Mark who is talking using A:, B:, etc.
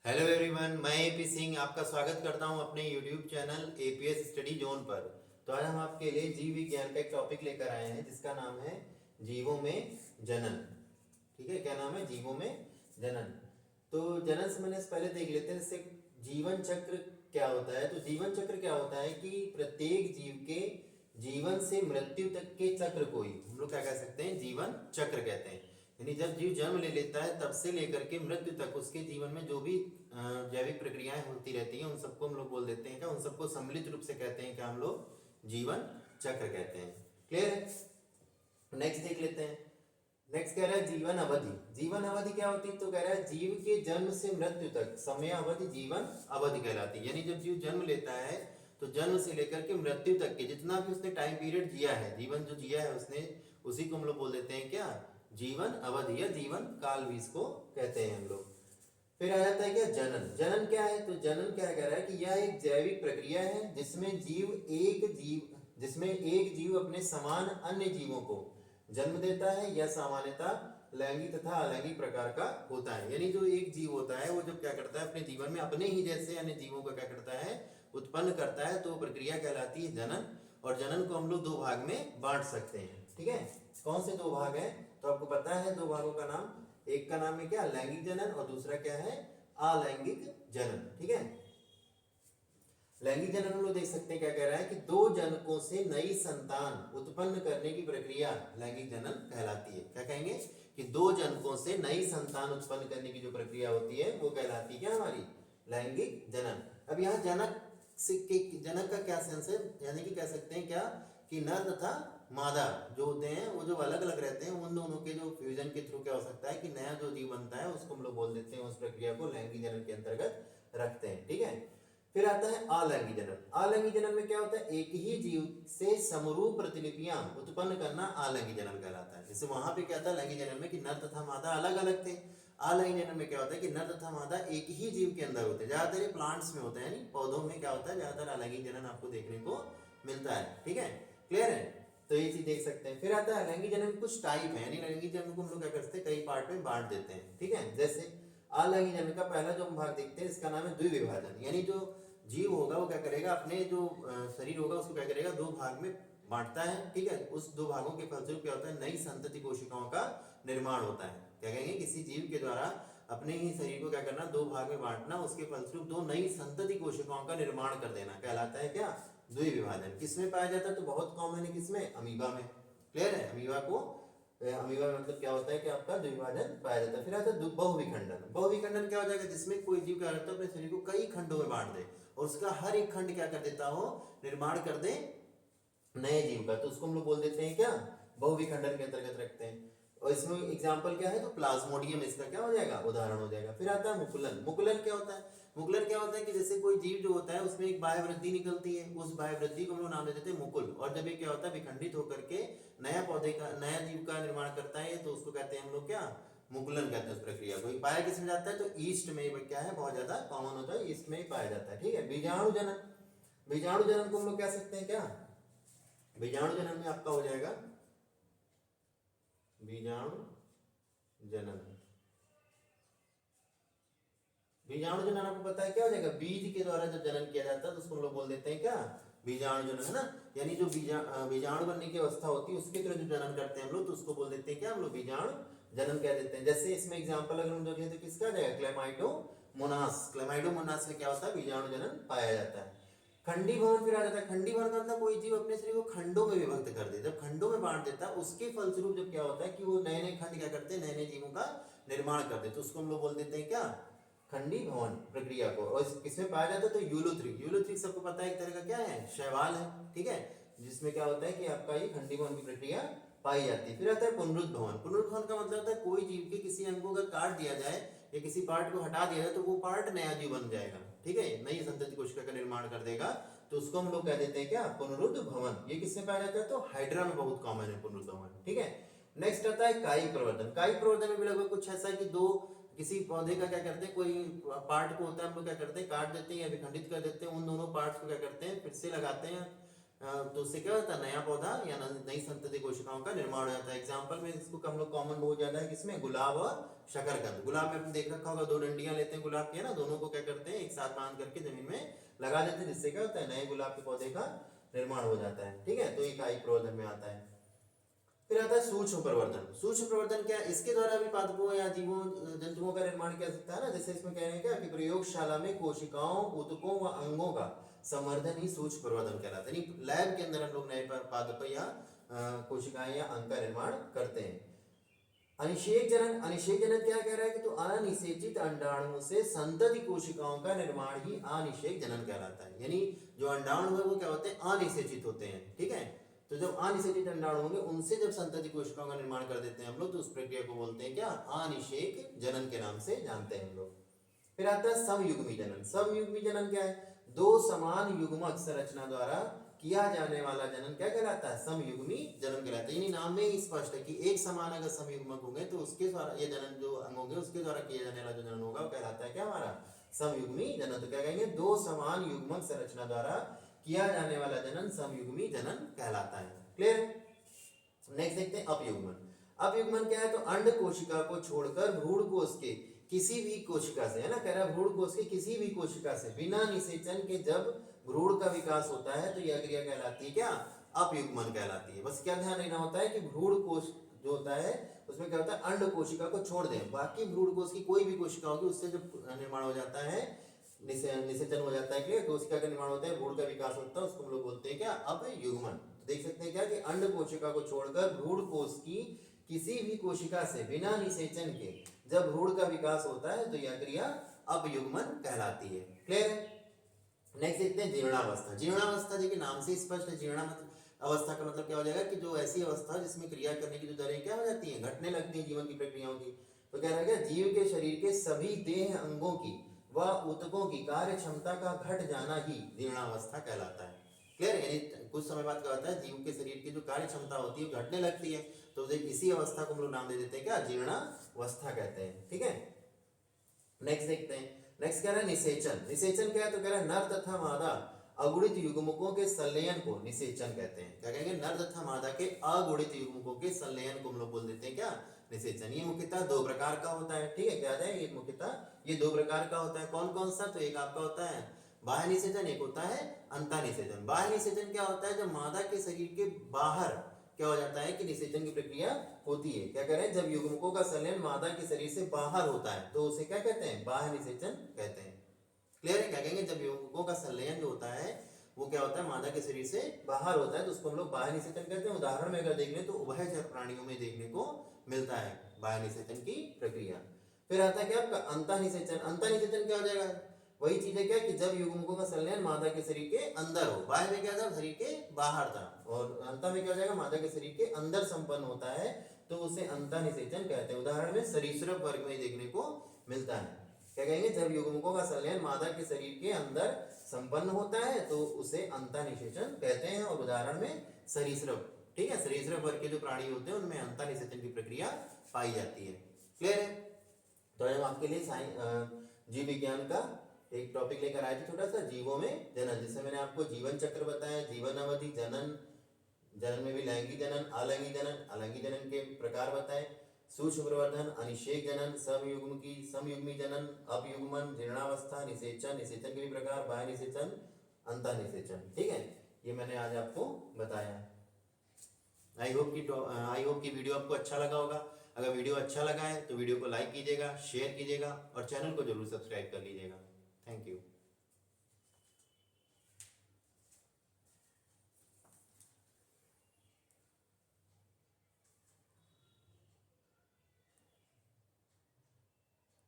A: Hello everyone, मैं AP Singh आपका स्वागत करता हूं अपने YouTube channel APS study zone पर। तो आज हम आपके लिए जीव विज्ञान का एक टॉपिक लेकर आए हैं जिसका नाम है जीवों में जनन। ठीक है, क्या नाम है? जीवों में जनन। तो जनन से मैंने पहले देख लेते हैं जैसे जीवन चक्र क्या होता है। तो जीवन चक्र क्या होता है कि प्रत्येक जीव के जीवन से मृत्यु तक के चक्र को ही हम लोग क्या कह सकते हैं? जीवन चक्र कहते हैं। यानी जब जीव जन्म ले लेता है तब से लेकर के मृत्यु तक उसके जीवन में जो भी जैविक प्रक्रियाएं होती रहती हैं उन सबको हम लोग बोल देते हैं क्या? उन सबको सम्मिलित रूप से कहते हैं क्या? हम लोग जीवन चक्र कहते हैं। क्लियर है? नेक्स्ट देख लेते हैं। नेक्स्ट कह रहा है जीवन अवधि। जीवन अवधि क्या होती है? तो कह रहा है जीव के जन्म से मृत्यु तक समय अवधि जीवन अवधि कहलाती है। यानी जब जीव जन्म लेता है तो जन्म से लेकर के मृत्यु तक के जितना भी उसने टाइम पीरियड जिया है, जीवन जो जिया है उसने, उसी को हम लोग बोल देते हैं क्या? जीवन अवधि या जीवन काल भी इसको कहते हैं हम लोग। फिर आ जाता है क्या? जनन। जनन क्या है? तो जनन क्या कह रहा है कि यह एक जैविक प्रक्रिया है जिसमें एक जीव अपने समान अन्य जीवों को जन्म देता है। यह सामान्यतः लैंगिक तथा अलैंगिक प्रकार का होता है। यानी जो एक जीव होता है वो जब क्या करता है अपने जीवन में अपने ही जैसे अन्य जीवों का क्या करता है? उत्पन्न करता है। तो प्रक्रिया कहलाती है जनन। और जनन को हम लोग दो भाग में बांट सकते हैं। ठीक है, कौन से दो भाग हैं? तो आपको पता है दो भागों का नाम। एक का नाम है क्या? लैंगिक जनन, और दूसरा क्या है? अलैंगिक जनन। ठीक है, लैंगिक जनन हम लोग देख सकते हैं क्या कह रहा है कि दो जनकों से नई संतान उत्पन्न करने की प्रक्रिया लैंगिक जनन कहलाती है। क्या कहेंगे? कि दो जनकों से नई संतान उत्पन्न करने की जो प्रक्रिया होती है वो कहलाती है क्या? हमारी लैंगिक जनन। अब यहाँ जनक का क्या सेंस है? यानी कि कह सकते हैं क्या कि नर तथा मादा जो होते हैं वो जो अलग अलग रहते हैं उन दोनों के जो फ्यूजन के थ्रू क्या हो सकता है कि नया जो जीव बनता है उसको हम लोग बोल देते हैं, उस प्रक्रिया को लैंगिक जनन के अंतर्गत रखते हैं। ठीक है, फिर आता है अलैंगिक जनन। अलैंगिक जनन में क्या होता है? एक ही जीव से समरूप प्रतिलिपियां उत्पन्न करना अलैंगिक जनन कहलाता है। जैसे वहां पे क्या था लैंगिक जनन में कि नर तथा मादा अलग अलग थे। अलैंगिक जनन में क्या होता है कि नर तथा मादा एक ही जीव के अंदर होते हैं। ज्यादातर ये प्लांट्स में होते हैं, यानी पौधों में क्या होता है ज्यादातर अलैंगिक जनन आपको देखने को मिलता है। ठीक है, क्लियर है? तो ये चीज देख सकते हैं। फिर आता है लैंगिक जनन में कुछ टाइप है, यानी लैंगिक जनन को हम लोग क्या करते हैं कई पार्ट में बांट देते हैं। ठीक है, जैसे अलैंगिक जनन का पहला जो हम भाग देखते हैं इसका नाम है द्विविभाजन। यानी जो जीव होगा वो क्या करेगा अपने जो शरीर होगा उसको क्या करेगा दो भाग में बांटता है। ठीक है, उस दो भागों के फलस्वरूप क्या होता है? नई संतति कोशिकाओं का निर्माण होता है। क्या कहेंगे? किसी जीव के द्वारा अपने ही शरीर को क्या करना? दो भाग में बांटना, उसके फलस्वरूप दो नई संतति कोशिकाओं का निर्माण कर देना कहलाता है क्या? द्विविभाजन। किसमें पाया जाता है? तो बहुत कॉमन है, किसमें? अमीबा में। क्लियर है? अमीबा में मतलब क्या होता है कि आपका द्विभाजन पाया जाता है। फिर आता है बहुविखंडन। बहुविखंडन क्या हो जाएगा? जिसमें कोई जीव क्या करता है अपने शरीर को कई खंडों में बांट दे और उसका हर एक खंड क्या कर देता हो? निर्माण कर दे नए जीव का। तो उसको हम लोग बोल देते हैं क्या? बहुविखंडन के अंतर्गत रखते हैं। और इसमें एग्जाम्पल क्या है? तो प्लाज्मोडियम इसका क्या हो जाएगा? उदाहरण हो जाएगा। फिर आता है मुकुलन। मुकुलन क्या होता है? मुकुलन क्या होता है कि जैसे कोई जीव जो होता है उसमें एक बाह्य वृद्धि निकलती है, उस बाह्य वृद्धि को हम लोग नाम दे देते हैं मुकुल। और जब ये क्या होता है विखंडित होकर के नया जीव का निर्माण करता है तो उसको कहते हैं हम लोग क्या? मुकुलन कहते हैं उस प्रक्रिया को। पाया किसमें जाता है? तो ईस्ट में क्या है? बहुत ज्यादा कॉमन होता है, ईस्ट में ही पाया जाता है। ठीक है, बीजाणु जनन। बीजाणु जनन को हम लोग कह सकते हैं क्या? बीजाणु जनन में आपका हो जाएगा बीजाणु जनन। बीजाणु जनन आपको पता है क्या हो जाएगा? बीज के द्वारा जब जनन किया जाता है तो उसको हम लोग बोल देते हैं क्या? बीजाणु जनन, है ना? यानी जो बीजाणु बनने की अवस्था होती है उसके तरह जो जनन करते हैं हम लोग तो उसको बोल देते हैं क्या? हम लोग बीजाणु जनन कह देते हैं। जैसे इसमें एग्जांपल अगर हम देखें तो किसका आ जाएगा? क्लेमाइडोमोनास। क्लेमाइडोमोनास में क्या होता है? बीजाणु जनन पाया जाता है। खंडी भवन फिर आ जाता है। खंडी भवन का मतलब कोई जीव अपने शरीर को खंडों में विभक्त कर दे। जब खंडों में बांट देता है उसके फलस्वरूप जब क्या होता है कि वो नए नए खंड क्या करते हैं? नए नए जीवों का निर्माण कर देते, तो उसको हम लोग बोल देते हैं क्या? खंडी भवन प्रक्रिया को। और किसमें पाया जाता है? तो यूलोथ्रिक। यूलोथ्रिक सबको पता है एक तरह का क्या है? शैवाल है। ठीक है, जिसमें क्या होता है कि आपका ये खंडी भवन की प्रक्रिया पाई जाती है। फिर आता है पुनरुद्ध भवन। पुनरुद्ध भवन का मतलब होता है कोई जीव के किसी अंग को अगर काट दिया जाए या किसी पार्ट को हटा दिया जाए तो वो पार्ट नया जीव बन जाएगा। ठीक है, नई संतति कोशिका का निर्माण कर देगा, तो उसको हम लोग कह देते हैं क्या? पुनरुद्ध भवन। ये किसमें पाया जाता है? तो हाइड्रा में बहुत कॉमन है पुनरुद्ध भवन। ठीक है, नेक्स्ट आता है कायिक प्रवर्धन। कायिक प्रवर्धन में भी लगभग कुछ ऐसा है कि दो किसी पौधे का क्या करते हैं, कोई पार्ट को होता है हम लोग क्या करते हैं? काट देते हैं या विखंडित कर देते हैं। उन दोनों पार्ट्स को क्या करते हैं? फिर से लगाते हैं तो उससे क्या होता है, नया पौधा या नई संतति कोशिकाओं का निर्माण हो जाता है। एग्जाम्पल में इसको हम लोग कॉमन बहुत ज्यादा है किसमें, गुलाब और शकरकंद। गुलाब में आपने देख रखा होगा, दो डंडियां लेते हैं गुलाब की, है ना, दोनों को क्या करते हैं एक साथ बांध करके जमीन में लगा देते हैं, जिससे क्या होता है नए गुलाब के पौधे का निर्माण हो जाता है। ठीक है, तो ये कायिक प्रवर्धन में आता है। फिर आता है सूक्ष्म प्रवर्धन। सूक्ष्म प्रवर्धन क्या है, इसके द्वारा भी पादपों या जीवों जंतुओं का निर्माण किया जा सकता है ना। जैसे इसमें कह रहे हैं क्या कि प्रयोगशाला में कोशिकाओं, ऊतकों व अंगों का संवर्धन ही सूक्ष्म प्रवर्धन कहलाता है। यानी लैब के अंदर हम लोग नए पादप या कोशिकाएं या अंग का निर्माण करते हैं। अनिषेक जनन, अनिषेक जनन क्या कह रहा है कि तो अनिषेचित अंडाणुओं से संतति कोशिकाओं का निर्माण ही अनिषेक जनन कहलाता है। यानी जो अंडाणु है वो क्या होते हैं, अनिषेचित होते हैं। ठीक है, तो जब अनिषेचित अंडाणु होंगे उनसे जब संतति कोशिकाओं का निर्माण कर देते हैं हम लोग, तो उस प्रक्रिया को बोलते हैं क्या, अनिषेक जनन के नाम से जानते हैं हम लोग। फिर आता है समयुग्मी जनन। समयुग्मी जनन क्या है, दो समान युग्मक संरचना द्वारा किया जाने वाला जनन क्या कहलाता है, समयुग्मी जनन कहलाता है। यानी नाम में ही स्पष्ट है कि एक समान अगर समयुग्मक होंगे तो उसके द्वारा ये जनन जो अंग होंगे उसके द्वारा किया जाने वाला जो जनन होगा वो कहलाता है क्या हमारा, समयुग्मी जनन। तो क्या कहेंगे, दो समान युग्मक संरचना द्वारा किया जाने वाला जनन समयुग्मी जनन कहलाता है। क्लियर। नेक्स्ट देखते हैं अपयुग्मन। अपयुग्मन क्या है, तो अंड कोशिका को छोड़कर भ्रूण कोश के किसी भी कोशिका से, है ना, कह रहा है भ्रूण कोश की किसी भी कोशिका से बिना निषेचन के जब भ्रूण का विकास होता है तो यह क्रिया कहलाती है क्या, अपयुग्मन कहलाती है। बस क्या ध्यान रखना होता है कि भ्रूण कोश जो होता है उसमें क्या होता है, अंड कोशिका को छोड़ दें, बाकी भ्रूण कोश की कोई भी कोशिका होगी उससे जब निर्माण हो जाता है, निषेचन हो जाता है, क्लियर, कोशिका का निर्माण होता है, भ्रूण का विकास होता है, उसको हम लोग बोलते हैं क्या, अपयुग्मन। तो देख सकते हैं क्या कि अंड कोशिका को छोड़कर भ्रूण कोश की किसी भी कोशिका से बिना निषेचन के जब भ्रूण का विकास होता है तो यह क्रिया अपयुग्मन कहलाती है। क्लियर है। नेक्स्ट देखते हैं जीर्णावस्था। जीर्णावस्था जो कि नाम से स्पष्ट है, जीर्णा अवस्था का मतलब क्या हो जाएगा कि जो ऐसी अवस्था जिसमें क्रिया करने की जो दरें क्या हो जाती हैं, घटने लगती हैं जीवन की प्रक्रियाओं की। तो क्या रहेगा, जीव के शरीर के सभी देह अंगों की व ऊतकों की कार्य क्षमता का घट जाना ही जीर्णावस्था कहलाता है। क्लियर। यानी कुछ समय बाद क्या होता है, जीव के शरीर की जो कार्य क्षमता होती है घटने लगती है, तो इसी अवस्था को हम लोग नाम दे देते हैं क्या, जीर्णावस्था कहते हैं। ठीक है, नेक्स्ट देखते हैं। नेक्स्ट क्या है, निषेचन। निषेचन क्या है, तो कह रहा है नर तथा मादा अगुणित युग्मकों के संलयन को निषेचन कहते हैं। क्या कहेंगे, नर तथा मादा के अगुणित युग्मकों के संलयन को हम लोग बोल देते हैं क्या, निषेचन। ये मुख्यतः दो प्रकार का होता है। ठीक है, क्या है, ये मुख्यतः ये दो प्रकार का होता है। कौन कौन सा, तो एक आपका होता है बाह्य निषेचन, एक होता है अंतः निषेचन। बाह्य निषेचन क्या होता है, जब मादा के शरीर के बाहर क्या हो जाता है कि निषेचन की प्रक्रिया होती है। क्या कह रहे हैं, जब युग्मकों का संलयन मादा के शरीर से बाहर होता है तो उसे क्या कहते हैं, बाह्य निषेचन कहते हैं। क्लियर है। क्या कहेंगे, जब युग्मकों का संलयन जो होता है वो क्या होता है, मादा के शरीर से बाहर होता है तो उसको हम लोग बाह्य निषेचन कहते हैं। उदाहरण में अगर देख लें तो उभयचर प्राणियों में देखने को मिलता है बाह्य निषेचन की प्रक्रिया। फिर आता है क्या आपका अंतः निषेचन। अंतः निषेचन क्या हो जाएगा, वही चीज है क्या कि जब युग्मकों का संलयन मादा के शरीर के अंदर हो। बाह्य में क्या था, शरीर के बाहर था, और अंतः में क्या हो जाएगा, मादा के शरीर के अंदर संपन्न होता है तो उसे अंतः निषेचन कहते हैं। उदाहरण में सरीसृप वर्ग में देखने को मिलता है। क्या कहेंगे, जब युग्मकों का संलयन मादा के शरीर के अंदर संपन्न होता है तो उसे अंतः निषेचन कहते हैं, और उदाहरण में सरीसृप। ठीक है, सरीसृप वर्ग के जो प्राणी होते हैं उनमें अंतः निषेचन की प्रक्रिया पाई जाती है। क्लियर है। तो हम आपके लिए जीव विज्ञान का एक टॉपिक लेकर आए थे छोटा सा, जीवों में जनन, जिससे मैंने आपको जीवन चक्र बताया, जीवन अवधि, जनन, जनन में भी लैंगिक जनन, अलैंगिक जनन, अलैंगिक जनन के प्रकार बताए, सूक्ष्म प्रवर्धन, अनिषेक जनन, समयुग्मी जनन, अपयुग्मन, जीर्णावस्था, निषेचन, निषेचन के भी प्रकार, बाह्य निषेचन, अंतः निषेचन। ठीक है, ये मैंने आज आपको बताया। आई होप की वीडियो आपको अच्छा लगा होगा। अगर वीडियो अच्छा लगा है तो वीडियो को लाइक कीजिएगा, शेयर कीजिएगा और चैनल को जरूर सब्सक्राइब कर लीजिएगा। Thank you.